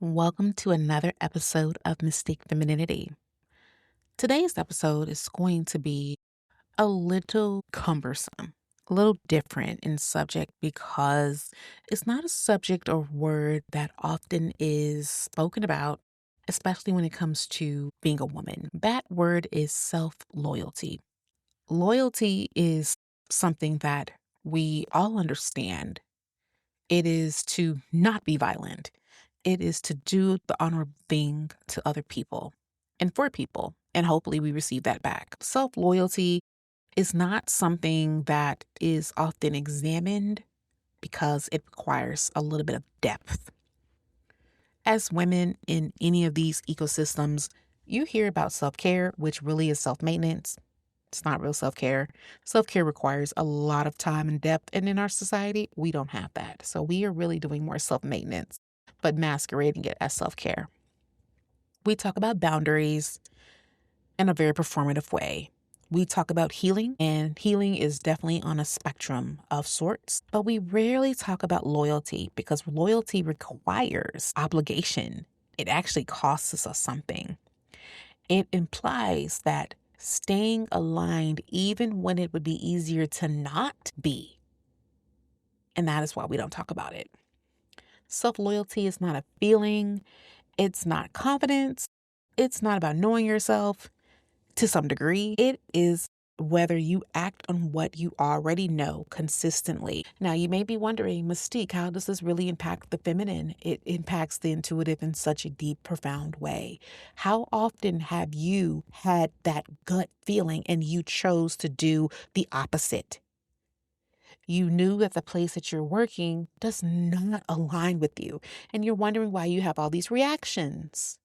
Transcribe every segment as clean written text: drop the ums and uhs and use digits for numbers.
Welcome to another episode of Mystique Femininity. Today's episode is going to be a little cumbersome, a little different in subject because it's not a subject or word that often is spoken about, especially when it comes to being a woman. That word is self-loyalty. Loyalty is something that we all understand. It is to not be violent. It is to do the honorable thing to other people and for people. And hopefully we receive that back. Self-loyalty is not something that is often examined because it requires a little bit of depth. As women in any of these ecosystems, you hear about self-care, which really is self-maintenance. It's not real self-care. Self-care requires a lot of time and depth. And in our society, we don't have that. So we are really doing more self-maintenance, but masquerading it as self-care. We talk about boundaries in a very performative way. We talk about healing, and healing is definitely on a spectrum of sorts, but we rarely talk about loyalty because loyalty requires obligation. It actually costs us something. It implies that staying aligned even when it would be easier to not be. And that is why we don't talk about it. Self-loyalty is not a feeling. It's not confidence. It's not about knowing yourself. To some degree, it is whether you act on what you already know consistently. Now, you may be wondering, Mystique, how does this really impact the feminine? It impacts the intuitive in such a deep, profound way. How often have you had that gut feeling and you chose to do the opposite? You knew that the place that you're working does not align with you, and you're wondering why you have all these reactions.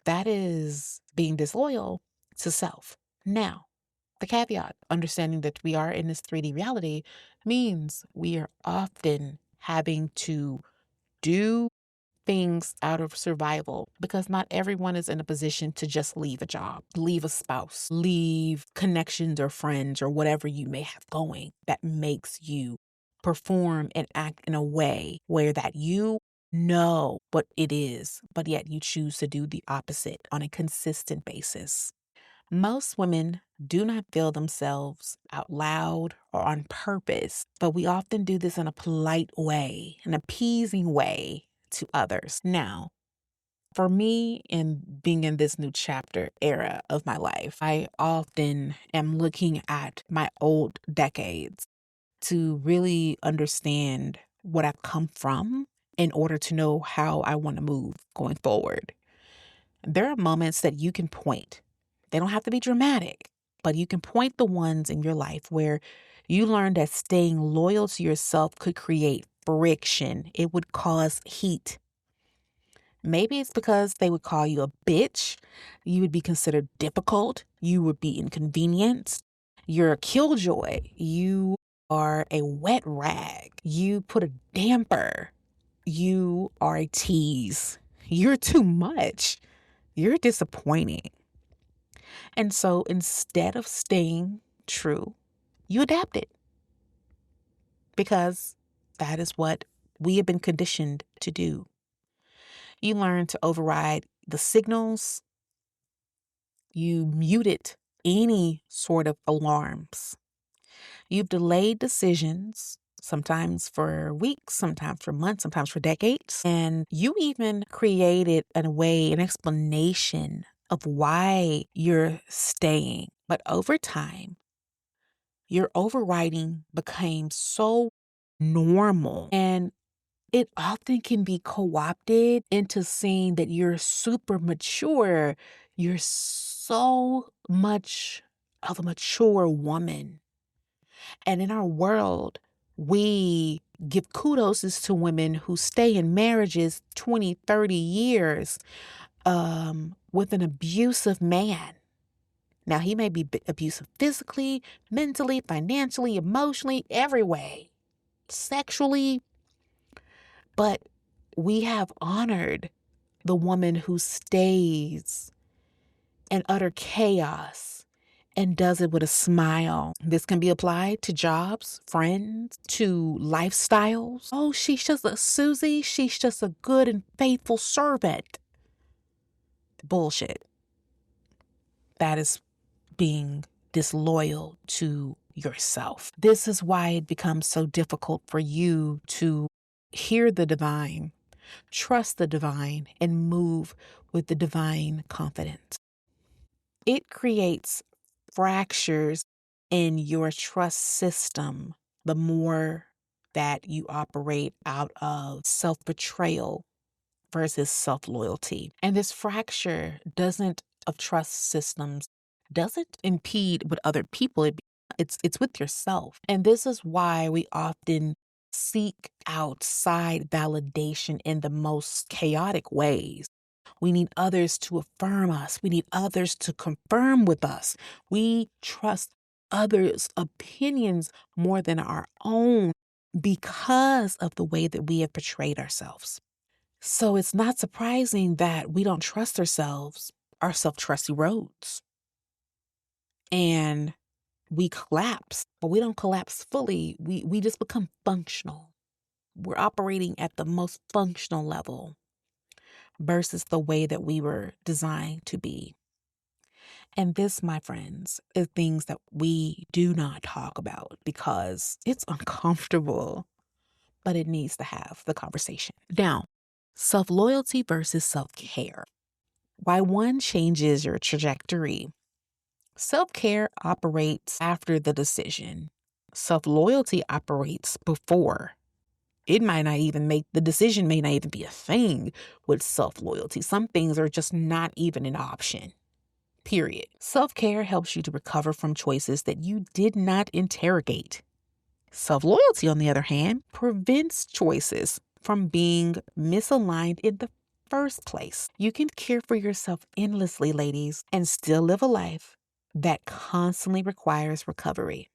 That is being disloyal to self. Now, the caveat, understanding that we are in this 3D reality, means we are often having to do things out of survival because not everyone is in a position to just leave a job, leave a spouse, leave connections or friends or whatever you may have going that makes you perform and act in a way where that you know what it is, but yet you choose to do the opposite on a consistent basis. Most women do not feel themselves out loud or on purpose, but we often do this in a polite way, an appeasing way to others. Now, for me, in being in this new chapter era of my life, I often am looking at my old decades to really understand what I've come from in order to know how I want to move going forward. There are moments that you can point. They don't have to be dramatic, but you can point the ones in your life where you learned that staying loyal to yourself could create friction. It would cause heat. Maybe it's because they would call you a bitch. You would be considered difficult. You would be inconvenienced. You're a killjoy. You are a wet rag. You put a damper. You are a tease. You're too much. You're disappointing. And so instead of staying true, you adapt it because that is what we have been conditioned to do. You learn to override the signals. You muted any sort of alarms. You've delayed decisions, sometimes for weeks, sometimes for months, sometimes for decades. And you even created a way, an explanation of why you're staying. But over time, your overriding became so normal, and it often can be co-opted into seeing that you're super mature. You're so much of a mature woman. And in our world, we give kudos to women who stay in marriages 20, 30 years with an abusive man. Now, he may be abusive physically, mentally, financially, emotionally, every way, sexually, but we have honored the woman who stays in utter chaos and does it with a smile. This can be applied to jobs, friends, to lifestyles. Oh, she's just a Susie. She's just a good and faithful servant. Bullshit. That is being disloyal to yourself. This is why it becomes so difficult for you to hear the divine, trust the divine, and move with the divine confidence. It creates fractures in your trust system the more that you operate out of self-betrayal versus self-loyalty. And this fracture doesn't of trust systems doesn't impede with other people. It's with yourself. And this is why we often seek outside validation in the most chaotic ways. We need others to affirm us. We need others to confirm with us. We trust others' opinions more than our own because of the way that we have portrayed ourselves. So it's not surprising that we don't trust ourselves. Our self-trust erodes. And we collapse, but we don't collapse fully. We just become functional. We're operating at the most functional level versus the way that we were designed to be. And this, my friends, is things that we do not talk about because it's uncomfortable, but it needs to have the conversation. Now, self-loyalty versus self-care. Why one changes your trajectory. Self-care operates after the decision. Self-loyalty operates before. It might not even make the decision may not even be a thing with self-loyalty. Some things are just not even an option. Period. Self-care helps you to recover from choices that you did not interrogate. Self-loyalty, on the other hand, prevents choices from being misaligned in the first place. You can care for yourself endlessly, ladies, and still live a life that constantly requires recovery.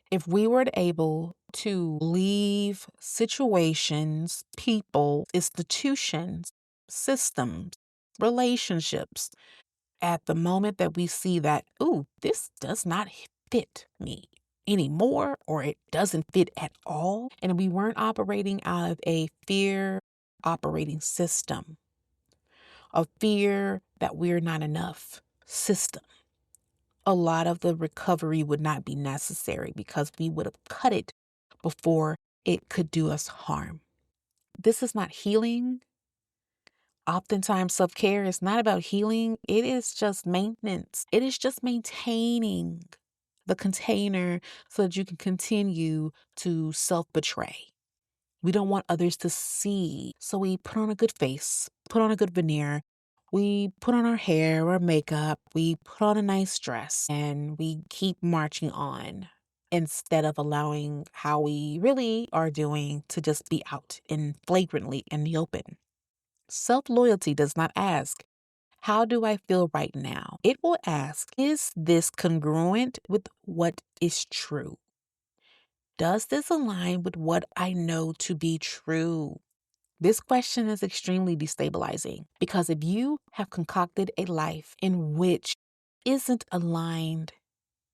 If we were able to leave situations, people, institutions, systems, relationships, at the moment that we see that, ooh, this does not fit me anymore, or it doesn't fit at all, and we weren't operating out of a fear operating system, a fear that we're not enough system, a lot of the recovery would not be necessary because we would have cut it before it could do us harm. This is not healing. Oftentimes, self-care is not about healing. It is just maintenance. It is just maintaining the container so that you can continue to self-betray. We don't want others to see. So we put on a good face, put on a good veneer. We put on our hair or makeup. We put on a nice dress and we keep marching on instead of allowing how we really are doing to just be out and flagrantly in the open. Self-loyalty does not ask, how do I feel right now? It will ask, is this congruent with what is true? Does this align with what I know to be true? This question is extremely destabilizing because if you have concocted a life in which isn't aligned,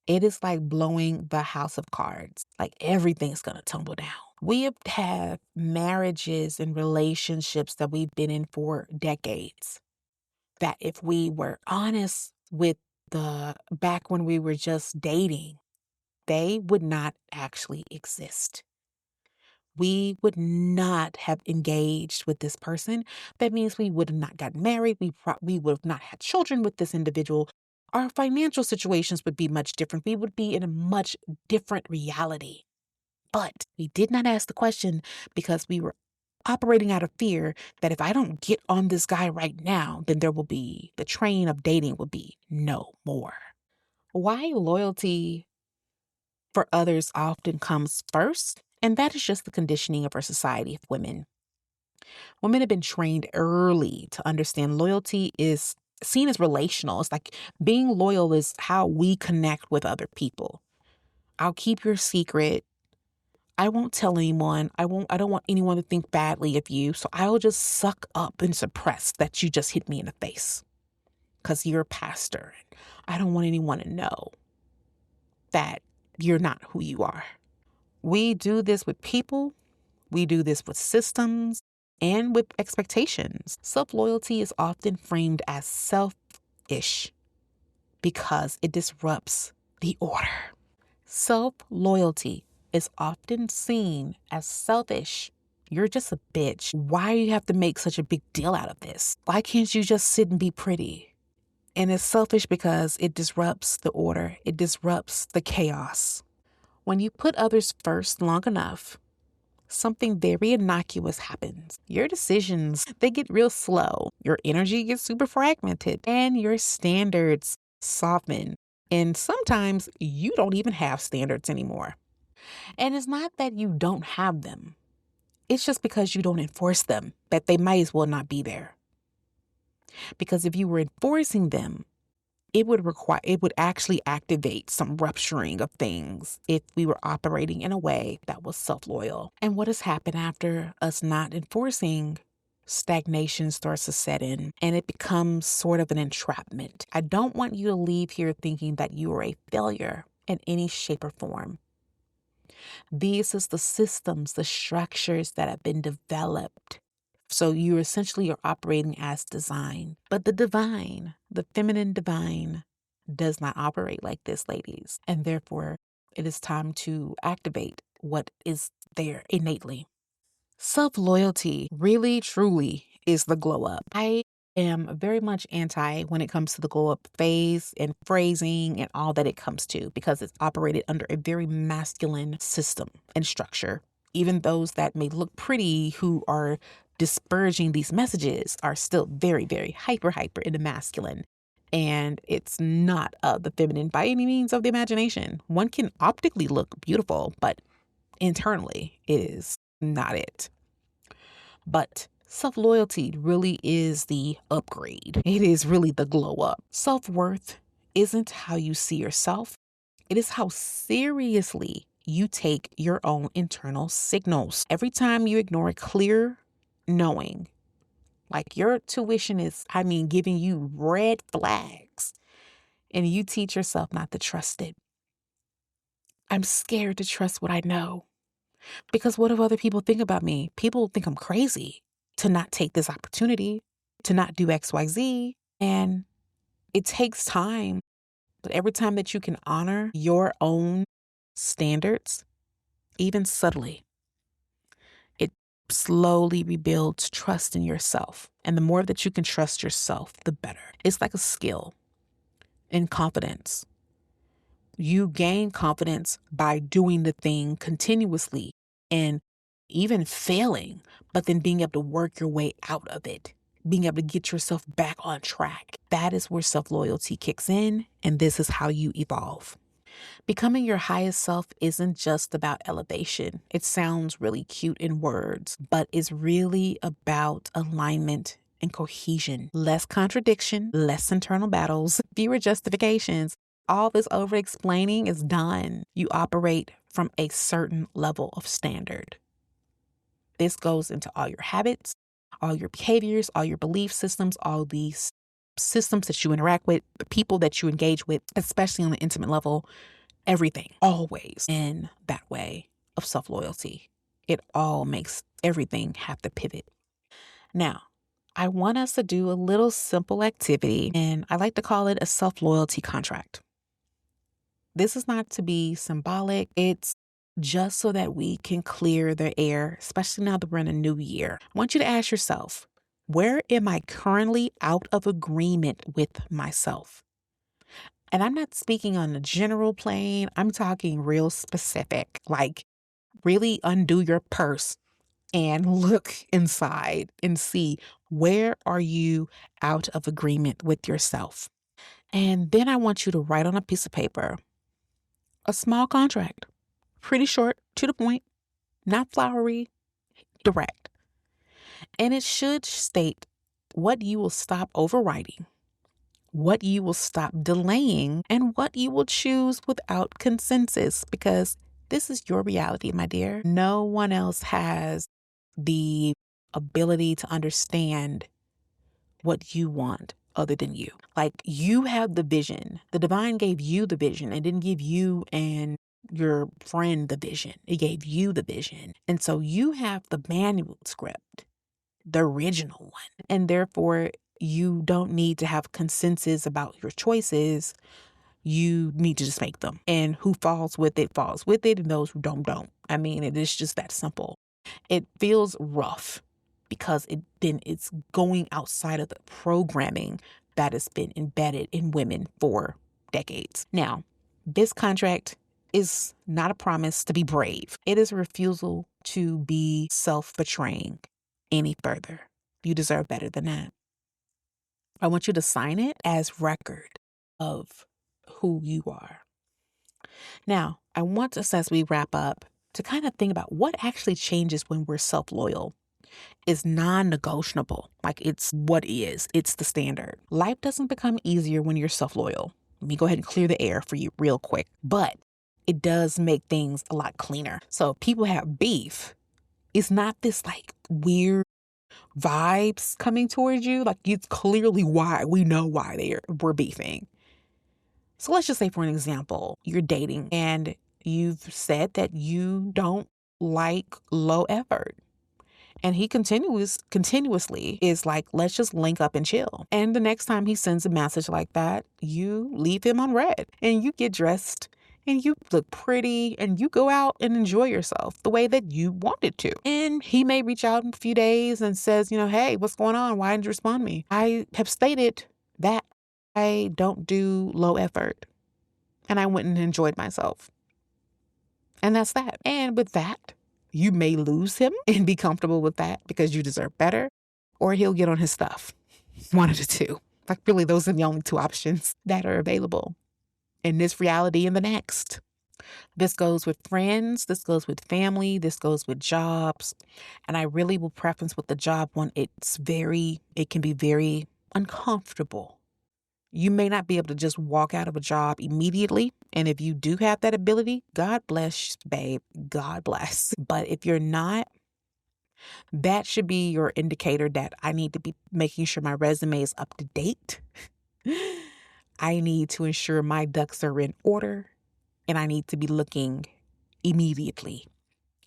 it is like blowing the house of cards. Like everything's going to tumble down. We have had marriages and relationships that we've been in for decades that if we were honest with the back when we were just dating, they would not actually exist. We would not have engaged with this person. That means we would have not gotten married. We would have not had children with this individual. Our financial situations would be much different. We would be in a much different reality. But we did not ask the question because we were operating out of fear that if I don't get on this guy right now, then the train of dating will be no more. Why loyalty for others often comes first, and that is just the conditioning of our society of women. Women have been trained early to understand loyalty is seen as relational. It's like being loyal is how we connect with other people. I'll keep your secret. I won't tell anyone. I don't want anyone to think badly of you. So I'll just suck up and suppress that you just hit me in the face because you're a pastor. I don't want anyone to know. that you're not who you are. We do this with people, we do this with systems, and with expectations. Self-loyalty is often framed as selfish because it disrupts the order. Self-loyalty is often seen as selfish. You're just a bitch. Why do you have to make such a big deal out of this? Why can't you just sit and be pretty? And it's selfish because it disrupts the order. It disrupts the chaos. When you put others first long enough, something very innocuous happens. Your decisions, they get real slow. Your energy gets super fragmented and your standards soften. And sometimes you don't even have standards anymore. And it's not that you don't have them. It's just because you don't enforce them that they might as well not be there. Because if you were enforcing them, it would actually activate some rupturing of things if we were operating in a way that was self-loyal. And what has happened after us not enforcing? Stagnation starts to set in and it becomes sort of an entrapment. I don't want you to leave here thinking that you are a failure in any shape or form. These is the systems, the structures that have been developed. So you essentially are operating as design. But the divine, the feminine divine, does not operate like this, ladies. And therefore, it is time to activate what is there innately. Self-loyalty really, truly is the glow up. I am very much anti when it comes to the glow up phase and phrasing and all that it comes to because it's operated under a very masculine system and structure. Even those that may look pretty who are disparaging these messages are still very, very hyper in the masculine. And it's not the feminine by any means of the imagination. One can optically look beautiful, but internally it is not it. But self-loyalty really is the upgrade. It is really the glow up. Self-worth isn't how you see yourself. It is how seriously you take your own internal signals. Every time you ignore a clear knowing, like your tuition is, giving you red flags, and you teach yourself not to trust it. I'm scared to trust what I know. Because what if other people think about me? People think I'm crazy to not take this opportunity, to not do XYZ. And it takes time. But every time that you can honor your own standards, even subtly, it slowly rebuilds trust in yourself. And the more that you can trust yourself, the better. It's like a skill in confidence. You gain confidence by doing the thing continuously and even failing, but then being able to work your way out of it, being able to get yourself back on track. That is where self-loyalty kicks in, and this is how you evolve. Becoming your highest self isn't just about elevation. It sounds really cute in words, but it's really about alignment and cohesion. Less contradiction, less internal battles, fewer justifications. All this over-explaining is done. You operate from a certain level of standard. This goes into all your habits, all your behaviors, all your belief systems, all these systems that you interact with, the people that you engage with, especially on the intimate level, everything, always in that way of self-loyalty. It all makes everything have to pivot. Now, I want us to do a little simple activity, and I like to call it a self-loyalty contract. This is not to be symbolic. It's just so that we can clear the air, especially now that we're in a new year. I want you to ask yourself, where am I currently out of agreement with myself? And I'm not speaking on a general plane. I'm talking real specific, like really undo your purse and look inside and see where are you out of agreement with yourself. And then I want you to write on a piece of paper a small contract, pretty short, to the point, not flowery, direct. And it should state what you will stop overriding, what you will stop delaying, and what you will choose without consensus, because this is your reality, my dear. No one else has the ability to understand what you want other than you. Like, you have the vision. The divine gave you the vision and didn't give you and your friend the vision. It gave you the vision. And so you have the manual script, the original one. And therefore, you don't need to have consensus about your choices. You need to just make them. And who falls with it, and those who don't. I mean, it is just that simple. It feels rough because it's going outside of the programming that has been embedded in women for decades. Now, this contract is not a promise to be brave. It is a refusal to be self-betraying any further. You deserve better than that. I want you to sign it as record of who you are. Now, I want us, as we wrap up, to kind of think about what actually changes when we're self-loyal. Is non-negotiable. Like, it's what is. It's the standard. Life doesn't become easier when you're self-loyal. Let me go ahead and clear the air for you real quick. But it does make things a lot cleaner. So if people have beef, it's not this like weird vibes coming towards you. Like, it's clearly why. We know why we're beefing. So let's just say, for an example, you're dating and you've said that you don't like low effort. And he continuously is like, let's just link up and chill. And the next time he sends a message like that, you leave him on red and you get dressed and you look pretty and you go out and enjoy yourself the way that you wanted to. And he may reach out in a few days and says, hey, what's going on? Why didn't you respond to me? I have stated that I don't do low effort and I went and enjoyed myself. And that's that. And with that, you may lose him and be comfortable with that because you deserve better, or he'll get on his stuff. One of the two. Like, really, those are the only two options that are available in this reality and the next. This goes with friends. This goes with family. This goes with jobs. And I really will preference with the job one. It can be very uncomfortable. You may not be able to just walk out of a job immediately. And if you do have that ability, God bless, babe. God bless. But if you're not, that should be your indicator that I need to be making sure my resume is up to date. I need to ensure my ducks are in order. And I need to be looking immediately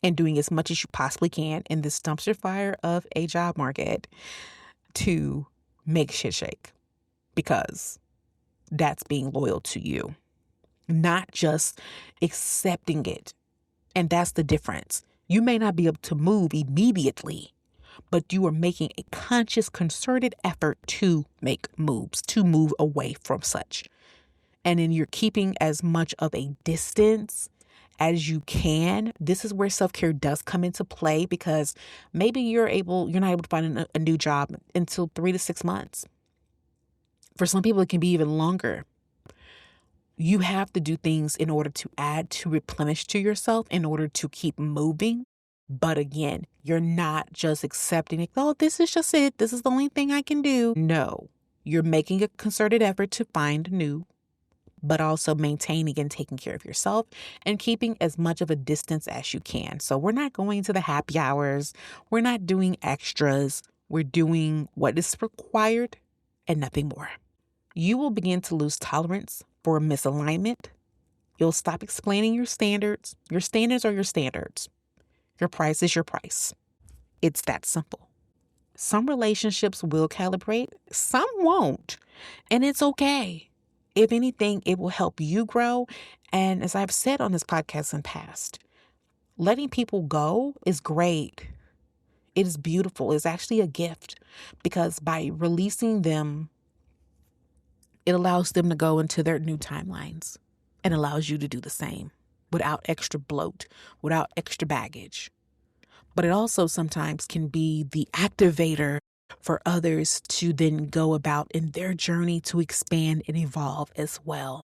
and doing as much as you possibly can in this dumpster fire of a job market to make shit shake. Because that's being loyal to you, not just accepting it. And that's the difference. You may not be able to move immediately, but you are making a conscious, concerted effort to make moves, to move away from such. And then you're keeping as much of a distance as you can. This is where self-care does come into play, because maybe you're not able to find a new job until 3 to 6 months. For some people, it can be even longer. You have to do things in order to add, to replenish to yourself, in order to keep moving. But again, you're not just accepting it. Oh, this is just it. This is the only thing I can do. No, you're making a concerted effort to find new, but also maintaining and taking care of yourself and keeping as much of a distance as you can. So we're not going to the happy hours. We're not doing extras. We're doing what is required and nothing more. You will begin to lose tolerance for misalignment. You'll stop explaining your standards. Your standards are your standards. Your price is your price. It's that simple. Some relationships will calibrate, some won't. And it's okay. If anything, it will help you grow. And as I've said on this podcast in past, letting people go is great. It is beautiful. It's actually a gift, because by releasing them, it allows them to go into their new timelines and allows you to do the same without extra bloat, without extra baggage. But it also sometimes can be the activator for others to then go about in their journey to expand and evolve as well.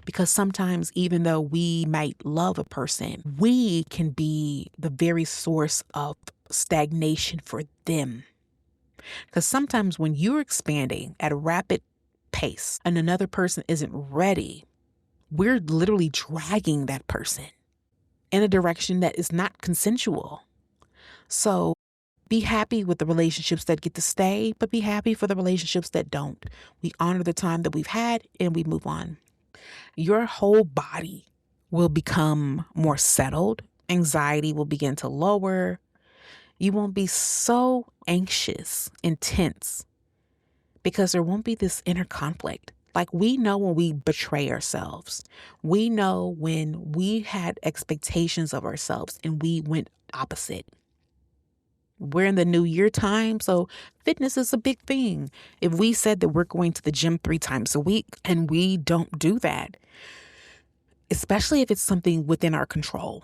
Because sometimes, even though we might love a person, we can be the very source of stagnation for them. Because sometimes when you're expanding at a rapid pace and another person isn't ready, we're literally dragging that person in a direction that is not consensual. So Be happy with the relationships that get to stay, but be happy for the relationships that don't. We honor the time that we've had and we move on. Your whole body will become more settled. Anxiety will begin to lower. You won't be so anxious, intense, because there won't be this inner conflict. Like, we know when we betray ourselves. We know when we had expectations of ourselves and we went opposite. We're in the new year time, so fitness is a big thing. If we said that we're going to the gym 3 times a week and we don't do that, especially if it's something within our control.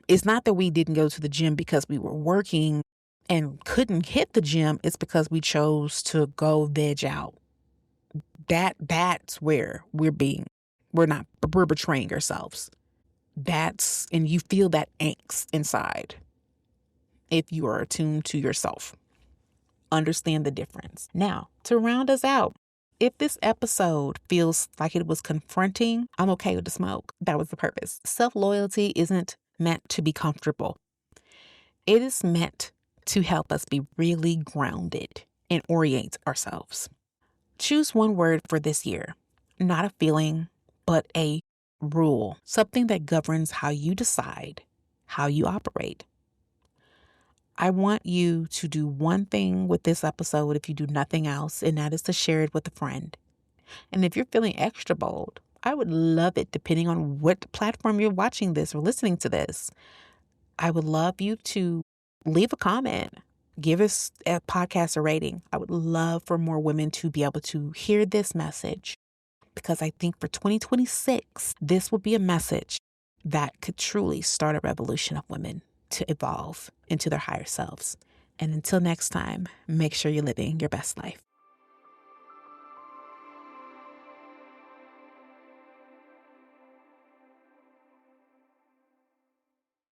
It's not that we didn't go to the gym because we were working and couldn't hit the gym. It's because we chose to go veg out. That's where we're betraying ourselves. And you feel that angst inside if you are attuned to yourself. Understand the difference. Now, to round us out, if this episode feels like it was confronting, I'm okay with the smoke. That was the purpose. Self-loyalty isn't meant to be comfortable. It is meant to help us be really grounded and orient ourselves. Choose one word for this year, not a feeling, but a rule, something that governs how you decide, how you operate. I want you to do one thing with this episode if you do nothing else, and that is to share it with a friend. And if you're feeling extra bold, I would love it, depending on what platform you're watching this or listening to this. I would love you to leave a comment, give us a podcast a rating. I would love for more women to be able to hear this message, because I think for 2026, this will be a message that could truly start a revolution of women to evolve into their higher selves. And until next time, make sure you're living your best life.